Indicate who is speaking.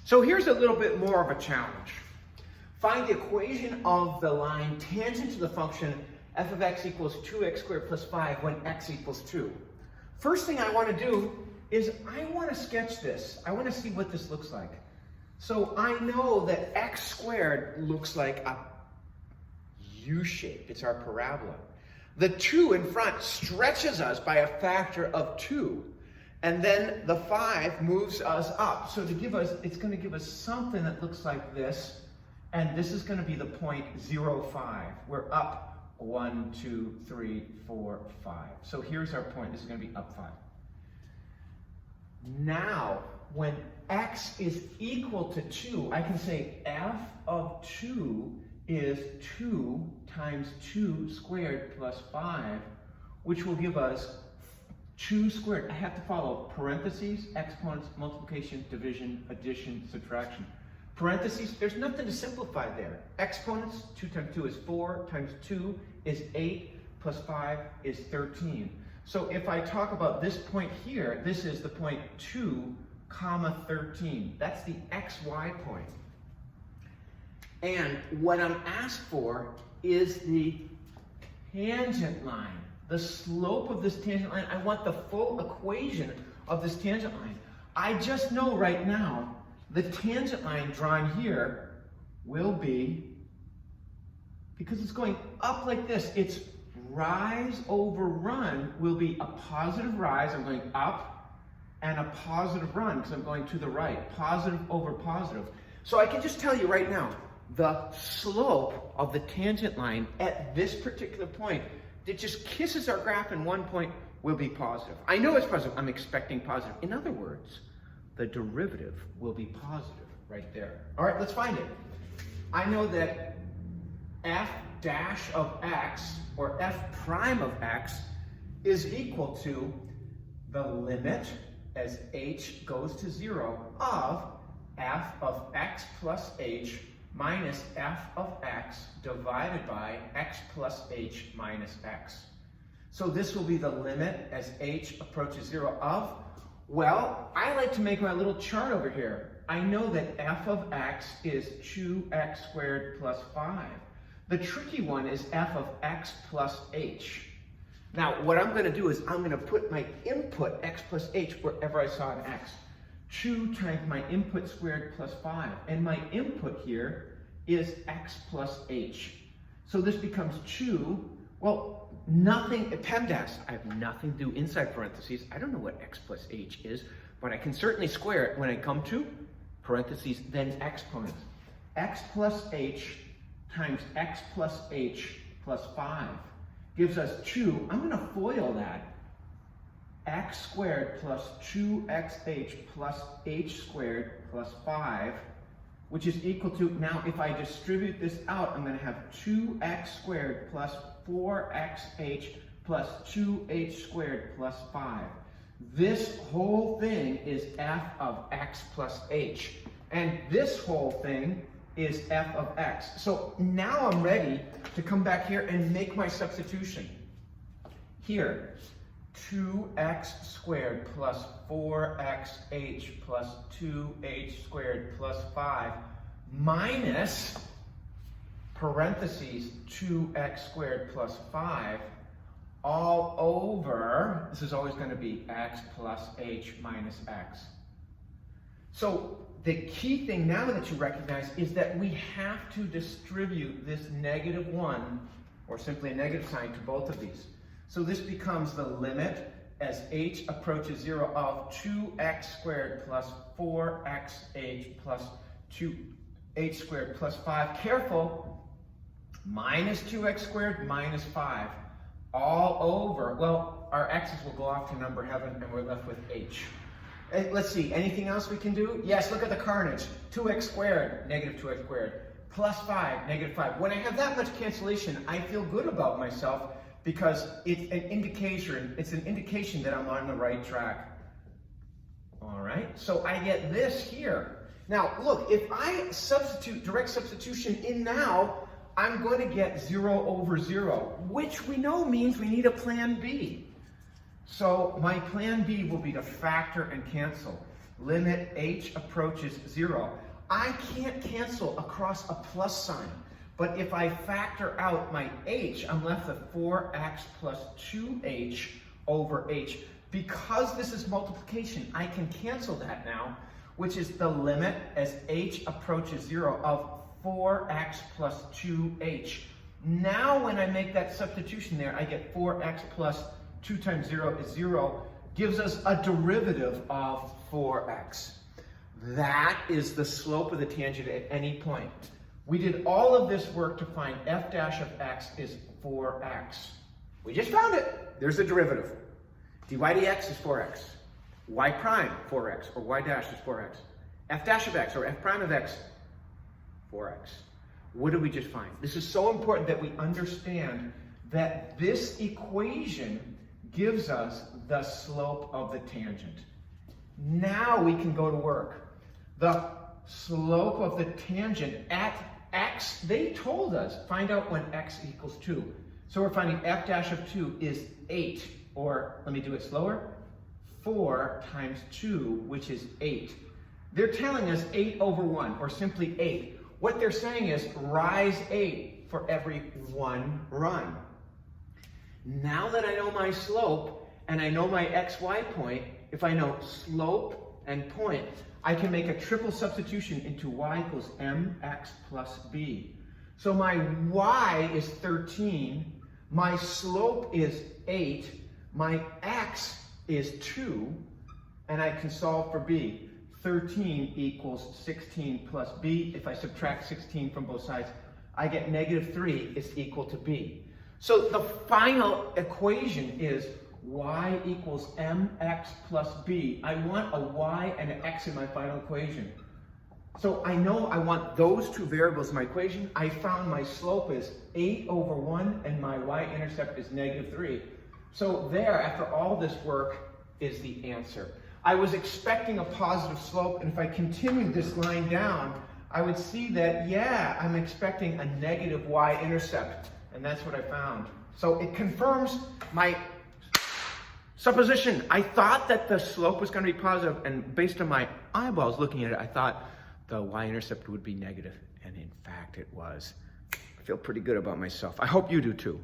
Speaker 1: So here's a little bit more of a challenge. Find the equation of the line tangent to the function f of x equals 2x squared plus 5 when x equals 2. First thing I want to do is I want to sketch this. I want to see what this looks like. So I know that x squared looks like a U shape. It's our parabola. The 2 in front stretches us by a factor of 2. And then the 5 moves us up. So to give us, it's going to give us something that looks like this. And this is going to be the point 0, 5. We're up 1, 2, 3, 4, 5. So here's our point. This is going to be up 5. Now, when x is equal to 2, I can say f of 2 is 2 times 2 squared plus 5, which will give us 2 squared. I have to follow parentheses, exponents, multiplication, division, addition, subtraction. Parentheses, there's nothing to simplify there. Exponents, 2 times 2 is 4, times 2 is 8, plus 5 is 13. So if I talk about this point here, this is the point 2, comma 13. That's the xy point. And what I'm asked for is the tangent line, the slope of this tangent line. I want the full equation of this tangent line. I just know right now the tangent line drawn here will be, because it's going up like this, it's rise over run will be a positive rise. I'm going up, and a positive run because I'm going to the right. Positive over positive. So I can just tell you right now, the slope of the tangent line at this particular point that just kisses our graph in one point will be positive. I know it's positive. I'm expecting positive. In other words, the derivative will be positive right there. All right, let's find it. I know that f dash of x, or f prime of x, is equal to the limit as h goes to 0 of f of x plus h minus f of x divided by x plus h minus x. So this will be the limit as h approaches 0 of, well, I like to make my little chart over here. I know that f of x is 2x squared plus 5. The tricky one is f of x plus h. Now, what I'm going to do is I'm going to put my input x plus h wherever I saw an x. 2 times my input squared plus 5. And my input here is x plus h. So this becomes 2. Well, nothing, PEMDAS, I have nothing to do inside parentheses. I don't know what x plus h is, but I can certainly square it when I come to parentheses, then exponents. X plus h times x plus h plus 5 gives us 2. I'm going to FOIL that. X squared plus 2xh plus h squared plus 5, which is equal to, now if I distribute this out, I'm going to have 2x squared plus 4xh plus 2h squared plus 5. This whole thing is f of x plus h. And this whole thing is f of x. So now I'm ready to come back here and make my substitution. Here, 2x squared plus 4xh plus 2h squared plus 5 minus parentheses 2x squared plus 5 all over, this is always going to be x plus h minus x. So the key thing now that you recognize is that we have to distribute this -1, or simply a negative sign, to both of these. So this becomes the limit as h approaches 0 of 2x squared plus 4xh plus 2h squared plus 5. Careful, minus 2x squared minus 5 all over. Well, our x's will go off to number heaven and we're left with h. Let's see, anything else we can do? Yes, look at the carnage. 2x squared, negative 2x squared, plus 5, negative 5. When I have that much cancellation, I feel good about myself because it's an indication that I'm on the right track. All right, so I get this here. Now, look, if I substitute direct substitution in now, I'm going to get 0 over 0, which we know means we need a plan B. So my plan B will be to factor and cancel. limit h approaches 0. I can't cancel across a plus sign, but if I factor out my h, I'm left with 4x plus 2h over h. Because this is multiplication, I can cancel that now, which is the limit as h approaches 0 of 4x plus 2h. Now when I make that substitution there, I get 4x plus 2 times 0 is 0, gives us a derivative of 4x. That is the slope of the tangent at any point. We did all of this work to find f dash of x is 4x. We just found it. There's the derivative. dy dx is 4x. Y prime, 4x, or y dash is 4x. F dash of x, or f prime of x, 4x. What did we just find? This is so important that we understand that this equation gives us the slope of the tangent. Now we can go to work. The slope of the tangent at x, they told us, find out when x equals 2. So we're finding f dash of 2 is 8, or let me do it slower, 4 times 2, which is 8. They're telling us 8 over 1, or simply 8. What they're saying is rise 8 for every one run. Now that I know my slope and I know my xy point, if I know slope and point, I can make a triple substitution into y equals mx plus b. So my y is 13, my slope is 8, my x is 2, and I can solve for b. 13 equals 16 plus b. If I subtract 16 from both sides, I get negative 3 is equal to b. So the final equation is y equals mx plus b. I want a y and an x in my final equation. So I know I want those two variables in my equation. I found my slope is 8 over 1 and my y-intercept is negative 3. So there, after all this work, is the answer. I was expecting a positive slope, and if I continued this line down, I would see that, yeah, I'm expecting a negative y-intercept, and that's what I found. So it confirms my supposition. I thought that the slope was going to be positive, and based on my eyeballs looking at it, I thought the y-intercept would be negative, and in fact it was. I feel pretty good about myself. I hope you do too.